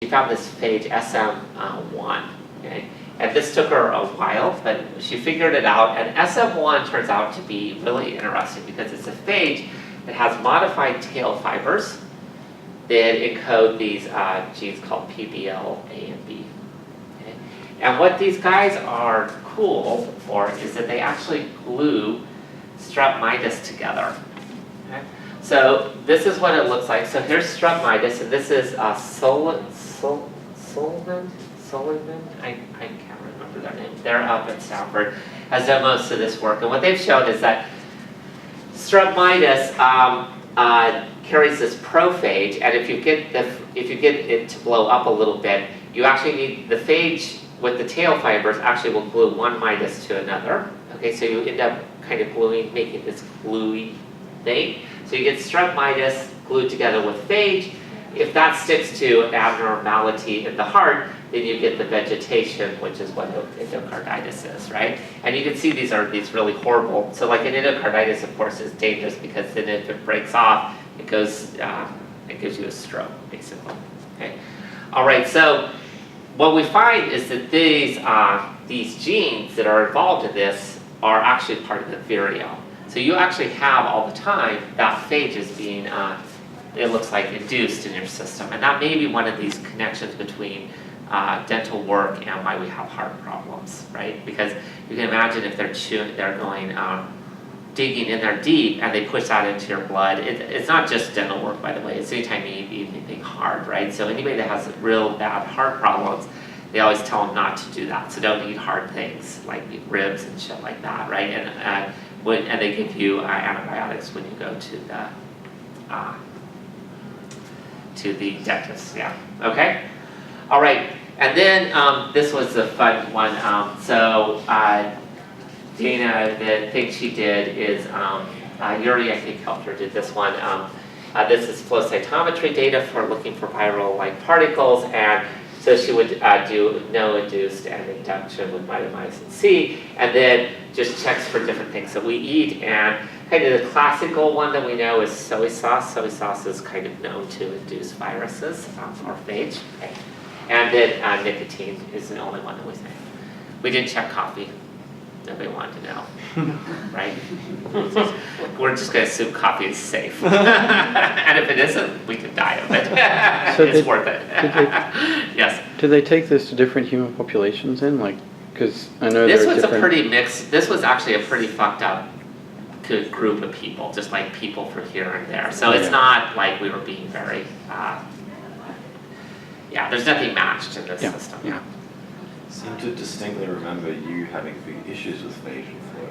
she found this phage SM1, okay? And this took her a while, but she figured it out. And SM1 turns out to be really interesting because it's a phage that has modified tail fibers that encode these genes called PBL, A, and B. Okay? And what these guys are cool for is that they actually glue strep mitis together. Okay? So this is what it looks like. So here's strep mitis, and this is Sullivan. I can't remember their name. They're up at Stanford, has done most of this work. And what they've shown is that strep mitis carries this prophage, and if you get it to blow up a little bit, you actually need the phage with the tail fibers actually will glue one mitis to another. Okay, so you end up kind of gluing, making this gluey thing. So you get strep mitis glued together with phage. If that sticks to an abnormality in the heart, then you get the vegetation, which is what endocarditis is, right? And you can see these are these really horrible. So like an endocarditis, of course, is dangerous because then if it breaks off, it goes, it gives you a stroke, basically. Okay. All right. So what we find is that these genes that are involved in this are actually part of the viriole. So you actually have all the time that phage is being, it looks like, induced in your system. And that may be one of these connections between dental work and why we have heart problems, right? Because you can imagine if they're going, digging in there deep and they push that into your blood. It's not just dental work, by the way. It's anytime you eat anything hard, right? So anybody that has real bad heart problems, they always tell them not to do that. So don't eat hard things like ribs and shit like that, right? And they give you antibiotics when you go to the dentist. Yeah. Okay. All right. And then this was the fun one. Dana, the thing she did is Yuri, I think, helped her did this one. This is flow cytometry data for looking for viral-like particles, and so she would do no-induced and induction with mitomycin C, and then just checks for different things that we eat. And kind of the classical one that we know is soy sauce. Soy sauce is kind of known to induce viruses or phage. Okay. And then nicotine is the only one that we say. We didn't check coffee. Nobody wanted to know, right? We're just going to assume coffee is safe. And if it isn't, we could die of it. So it's worth it. Yes? Did they take this to different human populations then? Like, because I know this was a pretty mixed, this was actually a pretty fucked up group of people, just like people from here and there. So it's not like we were being very, there's nothing matched in this system. Yeah. I seem to distinctly remember you having big issues with phage and flow.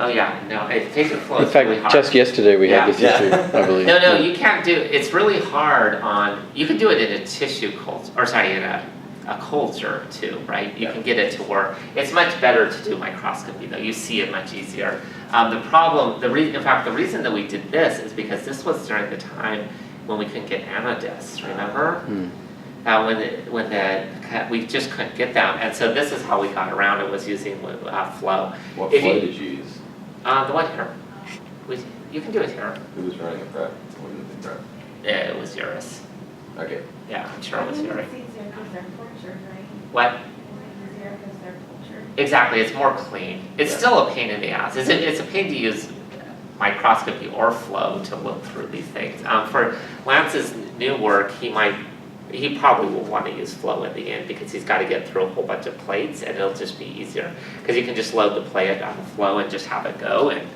Oh yeah, no, phage and flow is really hard. In fact, just yesterday we had this issue, I believe. No, you can't do, it's really hard on, you can do it in a tissue culture, or sorry, in a culture too, right? You can get it to work. It's much better to do microscopy though, you see it much easier. The problem, in fact, the reason that we did this is because this was during the time when we couldn't get anodiscs, remember? We just couldn't get them, and so this is how we got around it, was using flow. What flow did you use? The one here. You can do it here. Who was running a prep? What did they prep? Yeah, it was Eurus. Okay. Yeah, I'm sure it was Eurus. What? What? Exactly, it's more clean. It's still a pain in the ass. It's a pain to use microscopy or flow to look through these things. For Lance's new work, he probably will want to use flow in the end because he's got to get through a whole bunch of plates, and it'll just be easier because you can just load the plate on the flow and just have it go. And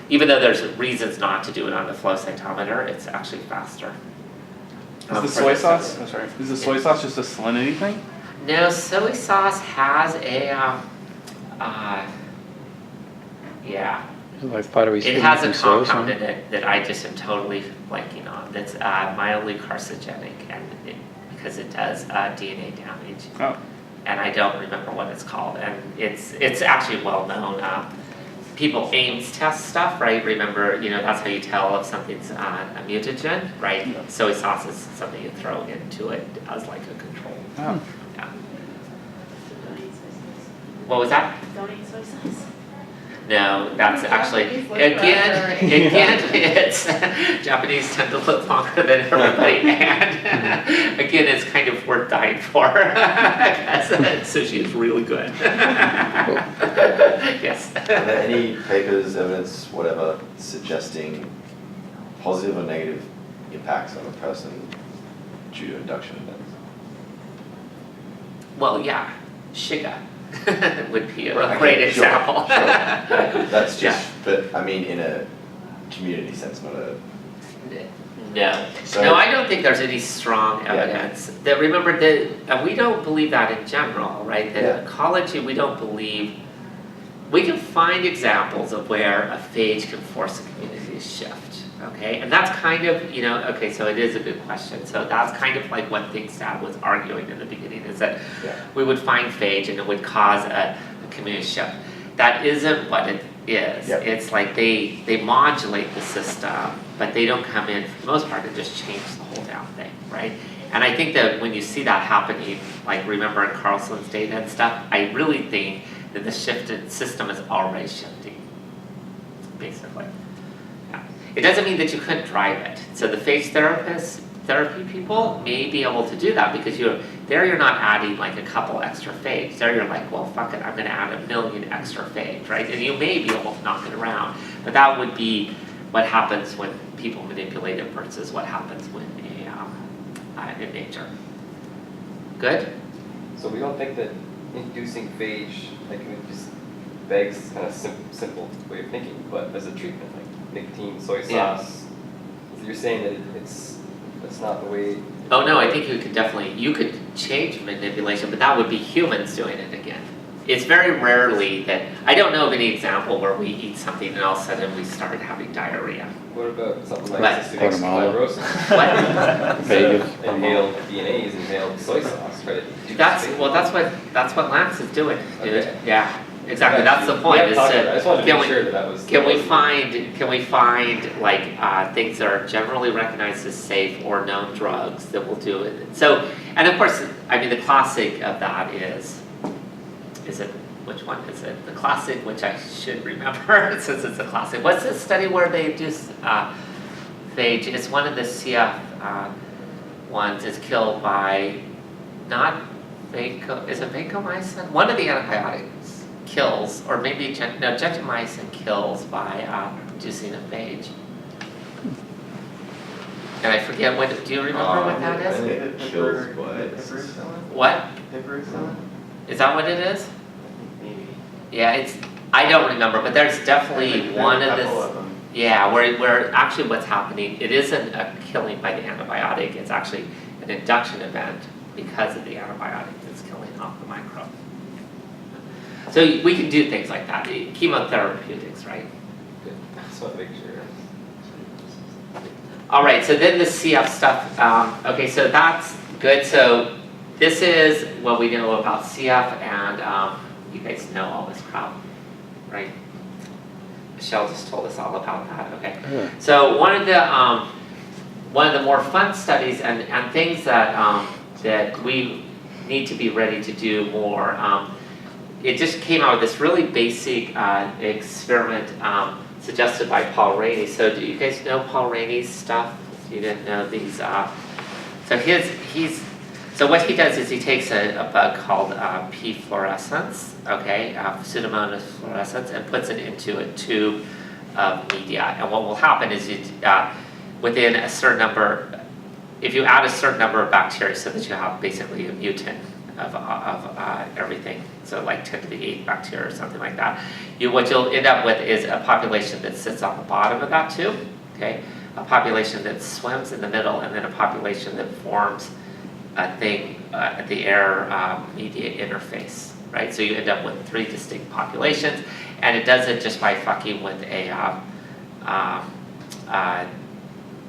even though there's reasons not to do it on the flow cytometer, it's actually faster. Is the soy sauce? I'm sorry. Is the soy sauce just a salinity thing? No, soy sauce has a it has a compound in it that I just am totally blanking on. That's mildly carcinogenic, and because it does DNA damage. Oh. And I don't remember what it's called. And it's actually well known. People Ames test stuff, right? Remember, that's how you tell if something's a mutagen, right? Yeah. Soy sauce is something you throw into it as like a control. Oh. Yeah. What was that? Don't eat soy sauce. No, that's actually, Japanese look again, forever. it's, Japanese tend to live longer than everybody, and again, it's kind of worth dying for. Sushi is really good. Yes. Are there any papers, evidence, whatever, suggesting positive or negative impacts on a person due to induction events? Well, yeah, Shiga would be a Okay, great sure, example. sure. That's just, but I mean in a community sense, not a. No, So- no, I don't think there's any strong Yeah. evidence. That remember that we don't believe that in general, right? That Yeah. ecology, we don't believe. We can find examples of where a phage can force a community to shift, okay? And that's kind of, okay, so it is a good question. So that's kind of like what Think Stat was arguing in the beginning, is that Yeah. we would find phage and it would cause a community shift. That isn't what it is. Yep. It's like they modulate the system, but they don't come in, for the most part, and just change the whole damn thing, right? And I think that when you see that happening, like remember in Carlson's data and stuff, I really think that the shifted system is already shifting, basically. Yeah. It doesn't mean that you couldn't drive it. So the phage therapy people may be able to do that because you're not adding like a couple extra phage. There you're like, well, fuck it, I'm gonna add 1 million extra phage, right? And you may be able to knock it around, but that would be what happens when people manipulate it versus what happens when in nature. Good? So we don't think that inducing phage, like it just begs kind of simple way of thinking, but as a treatment, like nicotine, soy Yeah. sauce, you're saying that that's not the way. Oh no, I think you could change manipulation, but that would be humans doing it again. It's very rarely that, I don't know of any example where we eat something and all of a sudden we start having diarrhea. What about something like What? cystic Guatemala. fibrosis? What? Vegas. Inhaled DNAs, inhaled soy sauce, right? That's what Lance is doing, dude. Okay. Yeah, exactly, that's the point, Yeah, is I just wanted to can make we- sure that was. Can we find like things that are generally recognized as safe or known drugs that will do it? So, and of course, I mean the classic of that is it, which one is it? The classic, which I should remember since it's a classic. What's the study where they do phage? It's one of the CF ones is killed by not is it vancomycin? One of the antibiotics kills, or maybe gentamicin kills by inducing a phage. And I forget what. Do you remember what that I is? think it kills by. What? Is that what it is? Yeah, I don't remember, but there's definitely one of this. Yeah, where actually what's happening, it isn't a killing by the antibiotic, it's actually an induction event because of the antibiotic that's killing off the microbe. So we can do things like that, chemotherapeutics, right? Good. I just want to make sure. All right, so then the CF stuff, okay, so that's good. So this is what we know about CF, and you guys know all this crap, right? Michelle just told us all about that, okay. Yeah. So one of the more fun studies and things that we need to be ready to do more, it just came out with this really basic experiment suggested by Paul Rainey. So do you guys know Paul Rainey's stuff? If you didn't know these, so what he does is he takes a bug called P. fluorescens, okay, Pseudomonas fluorescens, and puts it into a tube of media. And what will happen is within a certain number, if you add a certain number of bacteria, so that you have basically a mutant of everything, so like 10 to the 8th bacteria or something like that, what you'll end up with is a population that sits on the bottom of that tube, okay, a population that swims in the middle, and then a population that forms a thing at the air media interface, right? So you end up with 3 distinct populations, and it does it just by fucking with a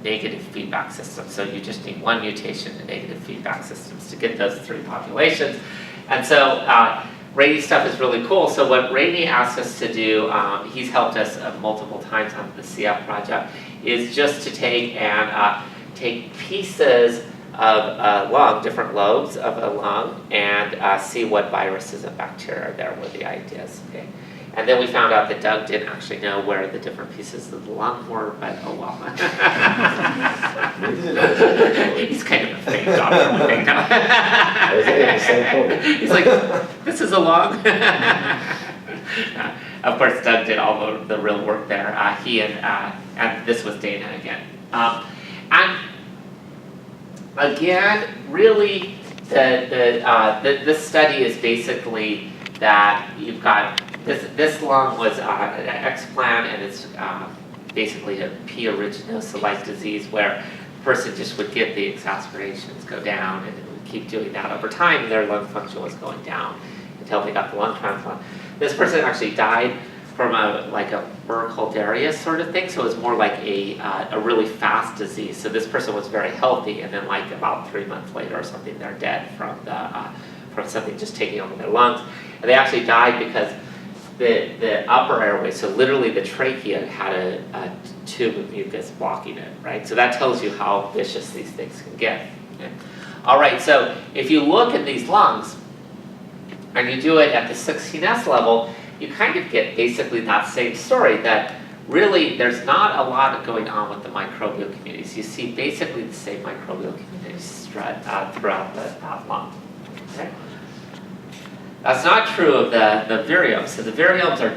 negative feedback system. So you just need one mutation in negative feedback systems to get those 3 populations. And so Rainey stuff is really cool. So what Rainey asked us to do, he's helped us multiple times on the CF project, is just to take pieces of a lung, different lobes of a lung, and see what viruses and bacteria are there, were the ideas, okay? And then we found out that Doug didn't actually know where the different pieces of the lung were, but oh well. Maybe they don't. He's kind of a fake doctor, I think now. I was thinking the same thing. He's like, this is a lung. Of course, Doug did all the real work there. He and this was Dana again. And again, really, this study is basically that you've got this lung was an explant, and it's basically a P. aeruginosa-like disease where the person just would get the exacerbations go down, and it would keep doing that over time, and their lung function was going down until they got the lung transplant. This person actually died from a Burkholderia sort of thing, so it was more like a really fast disease. So this person was very healthy, and then like about 3 months later or something, they're dead from something just taking over their lungs. And they actually died because the upper airway, so literally the trachea, had a tube of mucus blocking it, right? So that tells you how vicious these things can get. Okay? All right, so if you look at these lungs, and you do it at the 16S level, you kind of get basically that same story, that really there's not a lot going on with the microbial communities. You see basically the same microbial communities throughout the lung. Okay? That's not true of the virions. So the virions are